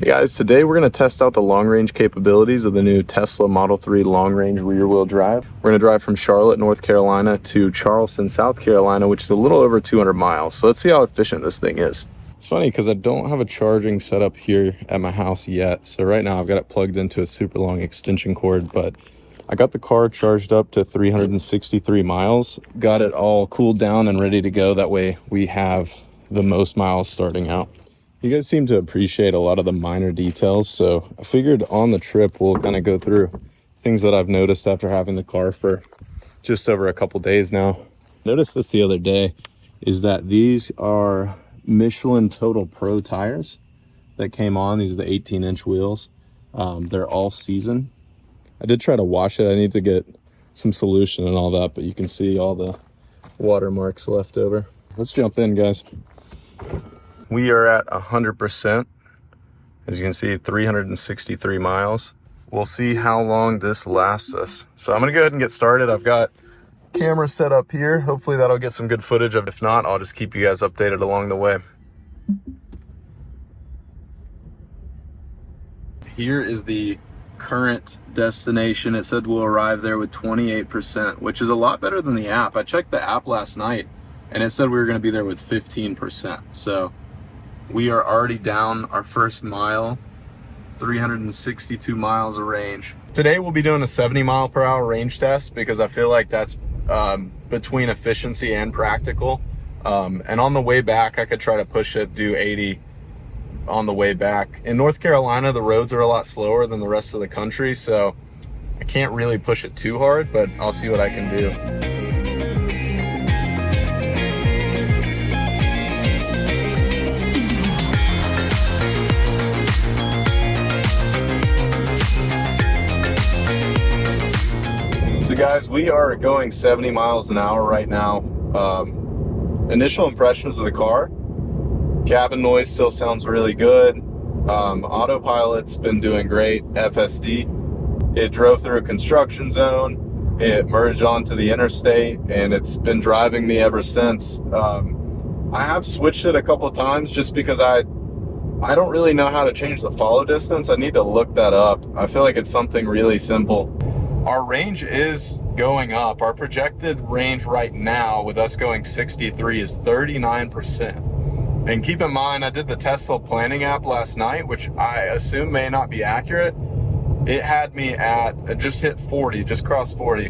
Hey guys, today we're going to test out the long range capabilities of the new Tesla Model 3 long range rear wheel drive. We're going to drive from Charlotte, North Carolina to Charleston, South Carolina, which is a little over 200 miles. So let's see how efficient this thing is. It's funny because I don't have a charging setup here at my house yet. So right now I've got it plugged into a super long extension cord, but I got the car charged up to 363 miles, got it all cooled down and ready to go. That way we have the most miles starting out. You guys seem to appreciate a lot of the minor details, so I figured on the trip we'll kind of go through things that I've noticed after having the car for just over a couple days now. Noticed this the other day, is that these are Michelin Total Pro tires that came on. These are the 18-inch wheels. They're all season. I did try to wash it. I need to get some solution and all that, but you can see all the watermarks left over. Let's jump in, guys. We are at 100%. As you can see, 363 miles. We'll see how long this lasts us. So I'm gonna go ahead and get started. I've got camera set up here. Hopefully that'll get some good footage of it. If not, I'll just keep you guys updated along the way. Here is the current destination. It said we'll arrive there with 28%, which is a lot better than the app. I checked the app last night and it said we were gonna be there with 15%. So we are already down our first mile, 362 miles of range. Today we'll be doing a 70 mile per hour range test because I feel like that's between efficiency and practical. And on the way back, I could try to push it, do 80 on the way back. In North Carolina, the roads are a lot slower than the rest of the country, so I can't really push it too hard, but I'll see what I can do. So guys, we are going 70 miles an hour right now. Initial impressions of the car, cabin noise still sounds really good. Autopilot's been doing great. FSD, it drove through a construction zone, it merged onto the interstate, and it's been driving me ever since. I have switched it a couple of times just because I don't really know how to change the follow distance. I need to look that up. I feel like it's something really simple. Our range is going up. Our projected range right now with us going 63 is 39%. And keep in mind, I did the Tesla planning app last night, which I assume may not be accurate. It had me at, it just hit 40, just crossed 40.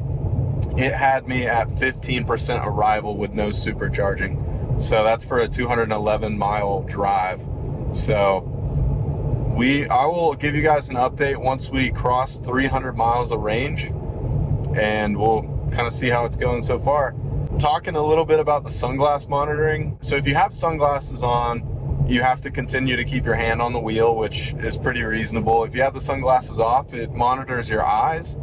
It had me at 15% arrival with no supercharging. So that's for a 211 mile drive. So I will give you guys an update once we cross 300 miles of range, and we'll kind of see how it's going so far. Talking a little bit about the sunglass monitoring. So if you have sunglasses on, you have to continue to keep your hand on the wheel, which is pretty reasonable. If you have the sunglasses off, it monitors your eyes.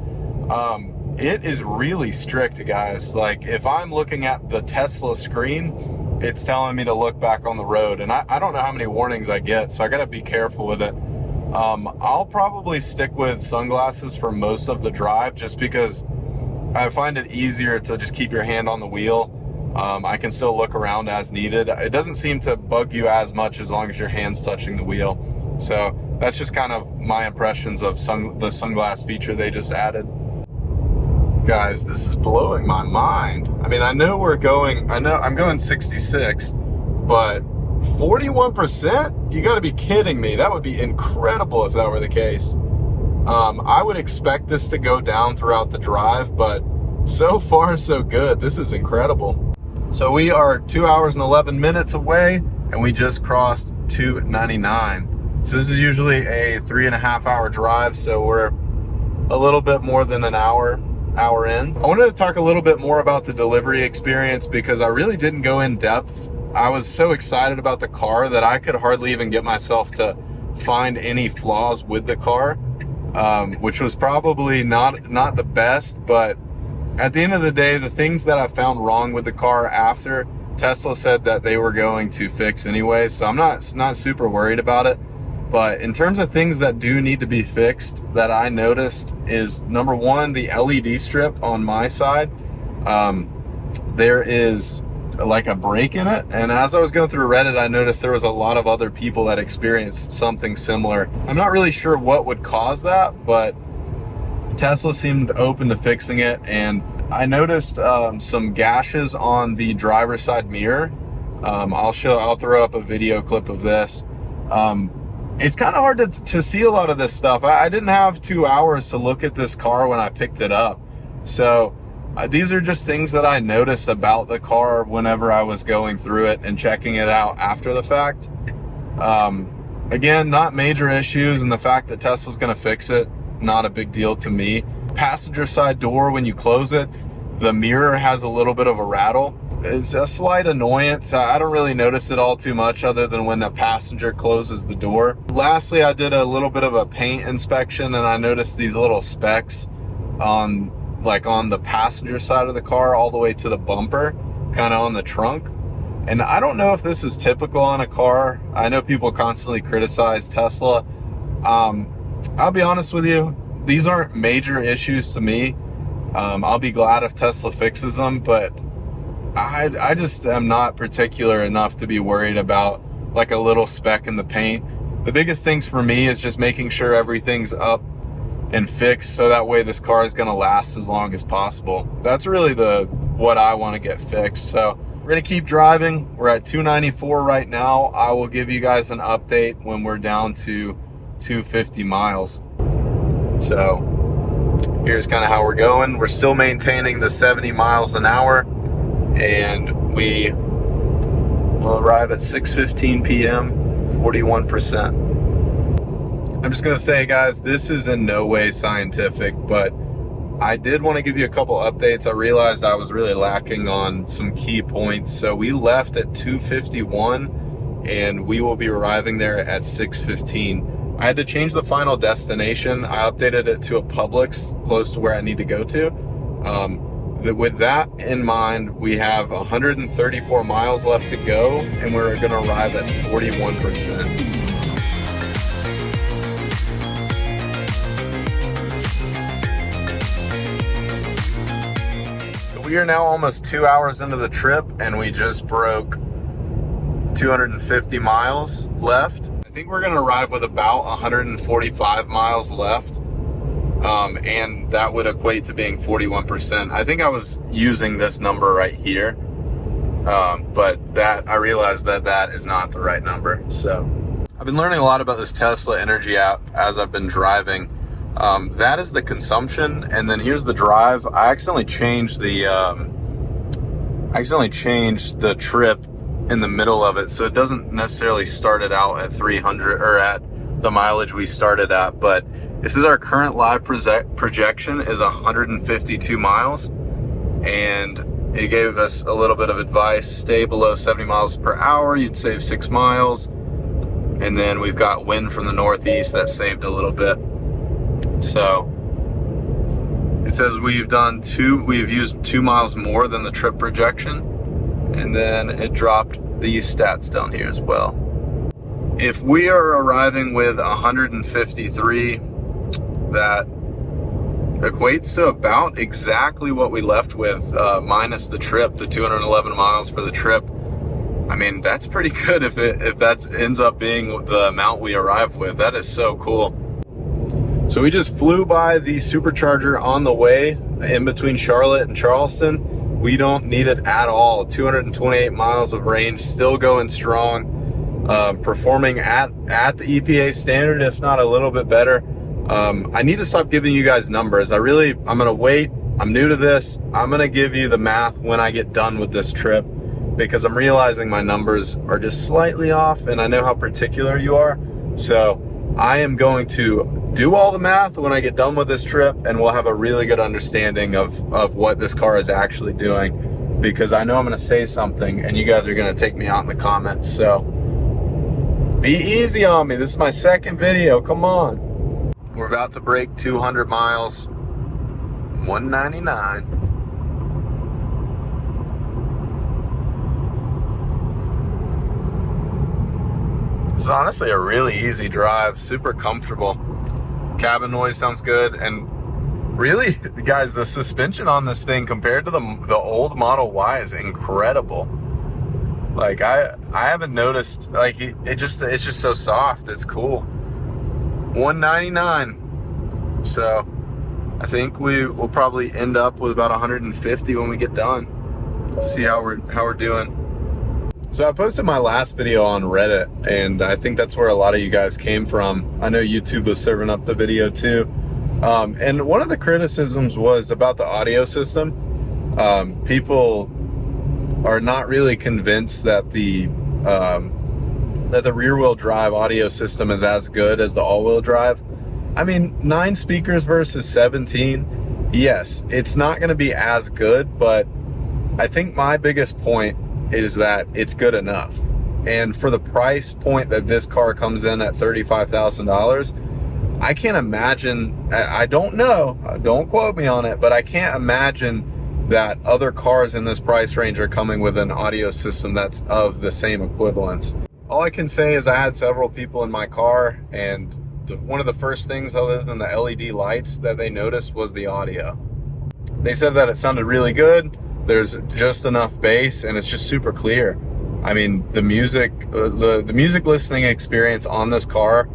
It is really strict, guys. Like if I'm looking at the Tesla screen, it's telling me to look back on the road, and I don't know how many warnings I get, so I gotta be careful with it. I'll probably stick with sunglasses for most of the drive just because I find it easier to just keep your hand on the wheel. I can still look around as needed. It doesn't seem to bug you as much as long as your hand's touching the wheel. So that's just kind of my impressions of the sunglass feature they just added. Guys, this is blowing my mind. I mean, I know I'm going 66, but 41%? You gotta be kidding me. That would be incredible if that were the case. I would expect this to go down throughout the drive, but so far so good. This is incredible. So we are 2 hours and 11 minutes away, and we just crossed 299. So this is usually a 3.5 hour drive, so we're a little bit more than an hour in. I wanted to talk a little bit more about the delivery experience because I really didn't go in depth. I was so excited about the car that I could hardly even get myself to find any flaws with the car, which was probably not the best. But at the end of the day, the things that I found wrong with the car after Tesla said that they were going to fix anyway, so I'm not super worried about it. But in terms of things that do need to be fixed that I noticed is, number one, the LED strip on my side. There is like a break in it. And as I was going through Reddit, I noticed there was a lot of other people that experienced something similar. I'm not really sure what would cause that, but Tesla seemed open to fixing it. And I noticed some gashes on the driver's side mirror. I'll throw up a video clip of this. It's kind of hard to see a lot of this stuff. I didn't have 2 hours to look at this car when I picked it up. So these are just things that I noticed about the car whenever I was going through it and checking it out after the fact. Again, not major issues, and the fact that Tesla's gonna fix it, not a big deal to me. Passenger side door, when you close it, the mirror has a little bit of a rattle. It's a slight annoyance. I don't really notice it all too much other than when the passenger closes the door. Lastly, I did a little bit of a paint inspection, and I noticed these little specks on the passenger side of the car all the way to the bumper, kind of on the trunk. And I don't know if this is typical on a car. I know people constantly criticize Tesla. I'll be honest with you, these aren't major issues to me. I'll be glad if Tesla fixes them, but I just am not particular enough to be worried about like a little speck in the paint. The biggest things for me is just making sure everything's up and fixed, so that way this car is going to last as long as possible. That's really what I want to get fixed. So we're going to keep driving. We're at 294 right now. I will give you guys an update when we're down to 250 miles. So here's kind of how we're going. We're still maintaining the 70 miles an hour, and we will arrive at 6:15 p.m., 41%. I'm just gonna say, guys, this is in no way scientific, but I did want to give you a couple updates. I realized I was really lacking on some key points. So we left at 2:51, and we will be arriving there at 6:15. I had to change the final destination. I updated it to a Publix close to where I need to go to. With that in mind, we have 134 miles left to go, and we're gonna arrive at 41%. We are now almost 2 hours into the trip, and we just broke 250 miles left. I think we're gonna arrive with about 145 miles left, and that would equate to being 41%. I think I was using this number right here, but I realized that is not the right number. So I've been learning a lot about this Tesla Energy app as I've been driving. That is the consumption, and then here's the drive. I accidentally changed the trip in the middle of it, so it doesn't necessarily start it out at 300 or at the mileage we started at, but this is our current live projection is 152 miles, and it gave us a little bit of advice. Stay below 70 miles per hour, you'd save 6 miles, and then we've got wind from the northeast that saved a little bit. So it says we've used 2 miles more than the trip projection, and then it dropped these stats down here as well. If we are arriving with 153, that equates to about exactly what we left with, minus the trip, the 211 miles for the trip. I mean, that's pretty good if that ends up being the amount we arrive with. That is so cool. So we just flew by the supercharger on the way in between Charlotte and Charleston. We don't need it at all. 228 miles of range, still going strong, performing at the EPA standard, if not a little bit better. I need to stop giving you guys numbers. I'm gonna wait. I'm new to this. I'm gonna give you the math when I get done with this trip, because I'm realizing my numbers are just slightly off, and I know how particular you are. So I am going to do all the math when I get done with this trip, and we'll have a really good understanding of what this car is actually doing, because I know I'm gonna say something and you guys are gonna take me out in the comments. So be easy on me. This is my second video, come on. We're about to break 200 miles, 199. It's honestly a really easy drive, super comfortable. Cabin noise sounds good, and really, guys, the suspension on this thing compared to the old Model Y is incredible. Like I haven't noticed, like it's just so soft. It's cool. $199. So I think we will probably end up with about 150 when we get done. See how we're doing. So I posted my last video on Reddit, and I think that's where a lot of you guys came from. I know YouTube was serving up the video too. And one of the criticisms was about the audio system. People are not really convinced that the rear-wheel drive audio system is as good as the all-wheel drive. I mean, 9 speakers versus 17, yes, it's not going to be as good, but I think my biggest point is that it's good enough. And for the price point that this car comes in at $35,000, I can't imagine, I don't know, don't quote me on it, but I can't imagine that other cars in this price range are coming with an audio system that's of the same equivalence. All I can say is I had several people in my car, and one of the first things other than the LED lights that they noticed was the audio. They said that it sounded really good. There's just enough bass, and it's just super clear. I mean, the music listening experience on this car,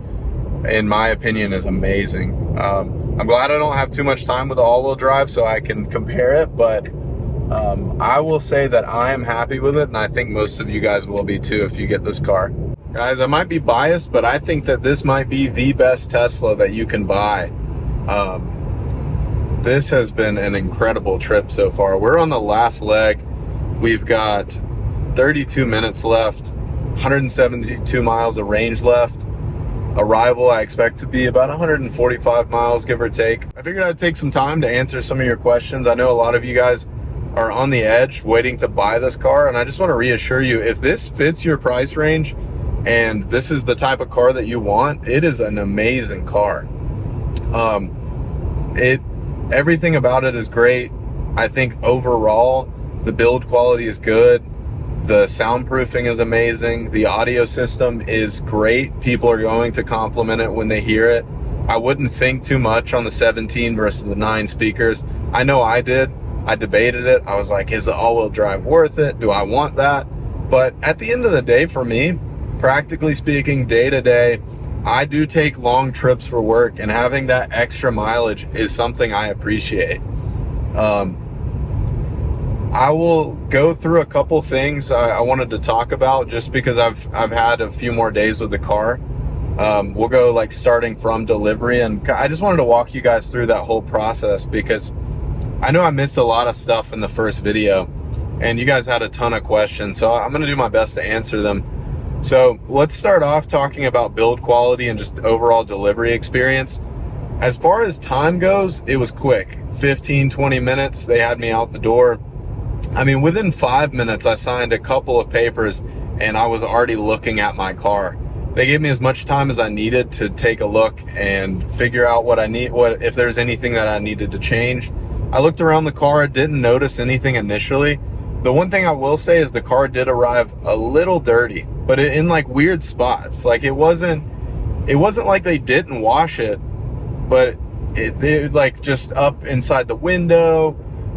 in my opinion, is amazing. I'm glad I don't have too much time with the all-wheel drive so I can compare it, but I will say that I am happy with it, and I think most of you guys will be too if you get this car. Guys, I might be biased, but I think that this might be the best Tesla that you can buy. This has been an incredible trip so far. We're on the last leg. We've got 32 minutes left, 172 miles of range left. Arrival, I expect to be about 145 miles, give or take. I figured I'd take some time to answer some of your questions. I know a lot of you guys are on the edge waiting to buy this car, and I just want to reassure you, if this fits your price range and this is the type of car that you want, it is an amazing car. Everything about it is great. I think overall the build quality is good. The soundproofing is amazing. The audio system is great. People are going to compliment it when they hear it. I wouldn't think too much on the 17 versus the 9 speakers. I know I did. I debated it. I was like, is the all-wheel drive worth it? Do I want that? But at the end of the day, for me, practically speaking, day to day, I do take long trips for work, and having that extra mileage is something I appreciate. I will go through a couple things I wanted to talk about just because I've had a few more days with the car. We'll go like starting from delivery, and I just wanted to walk you guys through that whole process because I know I missed a lot of stuff in the first video and you guys had a ton of questions, so I'm gonna do my best to answer them. So let's start off talking about build quality and just overall delivery experience. As far as time goes, it was quick, 15-20 minutes. They had me out the door. I mean, within 5 minutes, I signed a couple of papers and I was already looking at my car. They gave me as much time as I needed to take a look and figure out if there's anything that I needed to change. I looked around the car, didn't notice anything initially. The one thing I will say is the car did arrive a little dirty, but in like weird spots. Like it wasn't like they didn't wash it, but it like just up inside the window,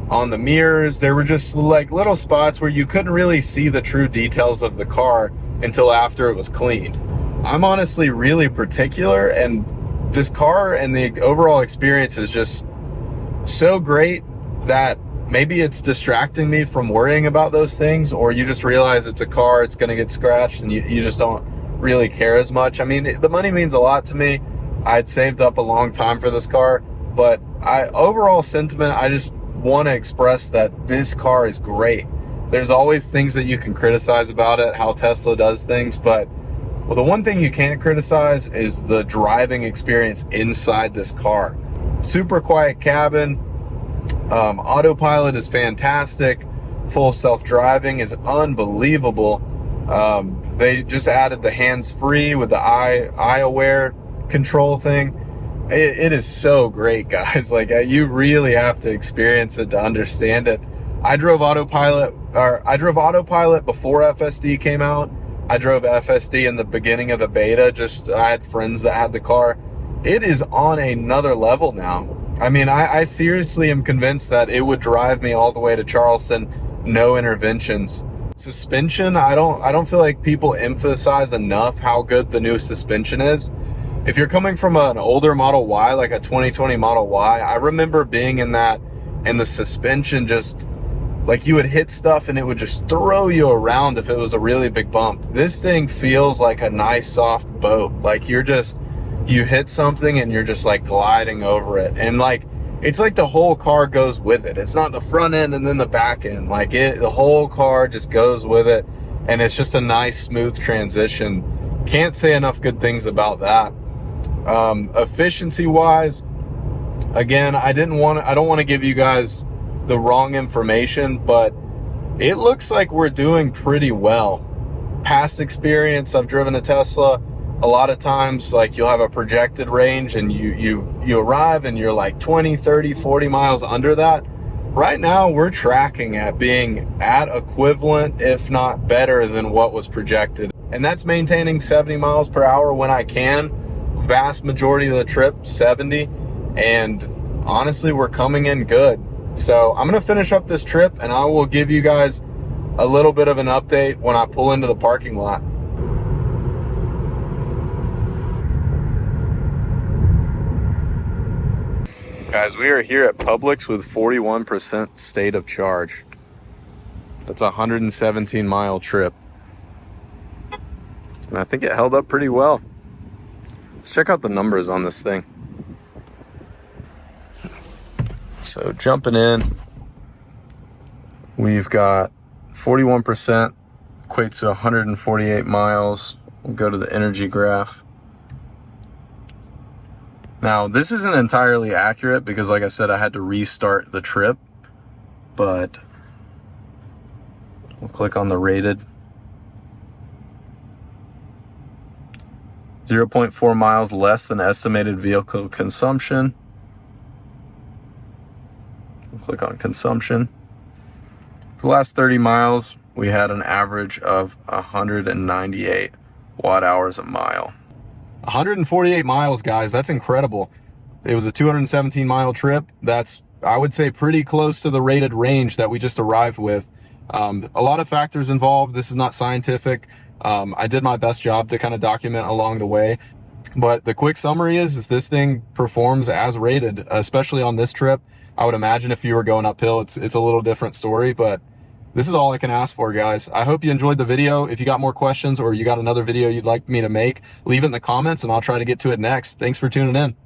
on the mirrors, there were just like little spots where you couldn't really see the true details of the car until after it was cleaned. I'm honestly really particular, and this car and the overall experience is just so great that maybe it's distracting me from worrying about those things, or you just realize it's a car, it's going to get scratched, and you just don't really care as much. I mean, the money means a lot to me. I'd saved up a long time for this car, but overall sentiment, I just want to express that this car is great. There's always things that you can criticize about it, how Tesla does things, but the one thing you can't criticize is the driving experience inside this car. Super quiet cabin. Autopilot is fantastic. Full self-driving is unbelievable. They just added the hands-free with the eye-aware control thing. It is so great, guys. Like, you really have to experience it to understand it. I drove autopilot before FSD came out. I drove FSD in the beginning of the beta. I had friends that had the car. It is on another level now. I mean, I seriously am convinced that it would drive me all the way to Charleston, no interventions. Suspension, I don't feel like people emphasize enough how good the new suspension is. If you're coming from an older Model Y, like a 2020 Model Y, I remember being in that and the suspension just, like, you would hit stuff and it would just throw you around if it was a really big bump. This thing feels like a nice soft boat. Like you hit something and you're just like gliding over it. And like, it's like the whole car goes with it. It's not the front end and then the back end. Like the whole car just goes with it. And it's just a nice smooth transition. Can't say enough good things about that. Efficiency wise, again, I don't want to give you guys the wrong information, but it looks like we're doing pretty well. Past experience, I've driven a Tesla. A lot of times, like, you'll have a projected range and you arrive and you're like 20, 30, 40 miles under that. Right now, we're tracking at being at equivalent, if not better than what was projected. And that's maintaining 70 miles per hour when I can. Vast majority of the trip, 70. And honestly, we're coming in good. So I'm going to finish up this trip and I will give you guys a little bit of an update when I pull into the parking lot. Guys, we are here at Publix with 41% state of charge. That's a 117-mile trip. And I think it held up pretty well. Let's check out the numbers on this thing. So jumping in, we've got 41%, equates to 148 miles. We'll go to the energy graph. Now, this isn't entirely accurate because, like I said, I had to restart the trip, but we'll click on the rated. 0.4 miles less than estimated vehicle consumption. We'll click on consumption. For the last 30 miles, we had an average of 198 watt hours a mile. 148 miles, guys, that's incredible. It was a 217 mile trip. That's, I would say, pretty close to the rated range that we just arrived with. A lot of factors involved. This is not scientific. I did my best job to kind of document along the way. But the quick summary is this thing performs as rated, especially on this trip. I would imagine if you were going uphill, it's a little different story, but this is all I can ask for, guys. I hope you enjoyed the video. If you got more questions or you got another video you'd like me to make, leave it in the comments and I'll try to get to it next. Thanks for tuning in.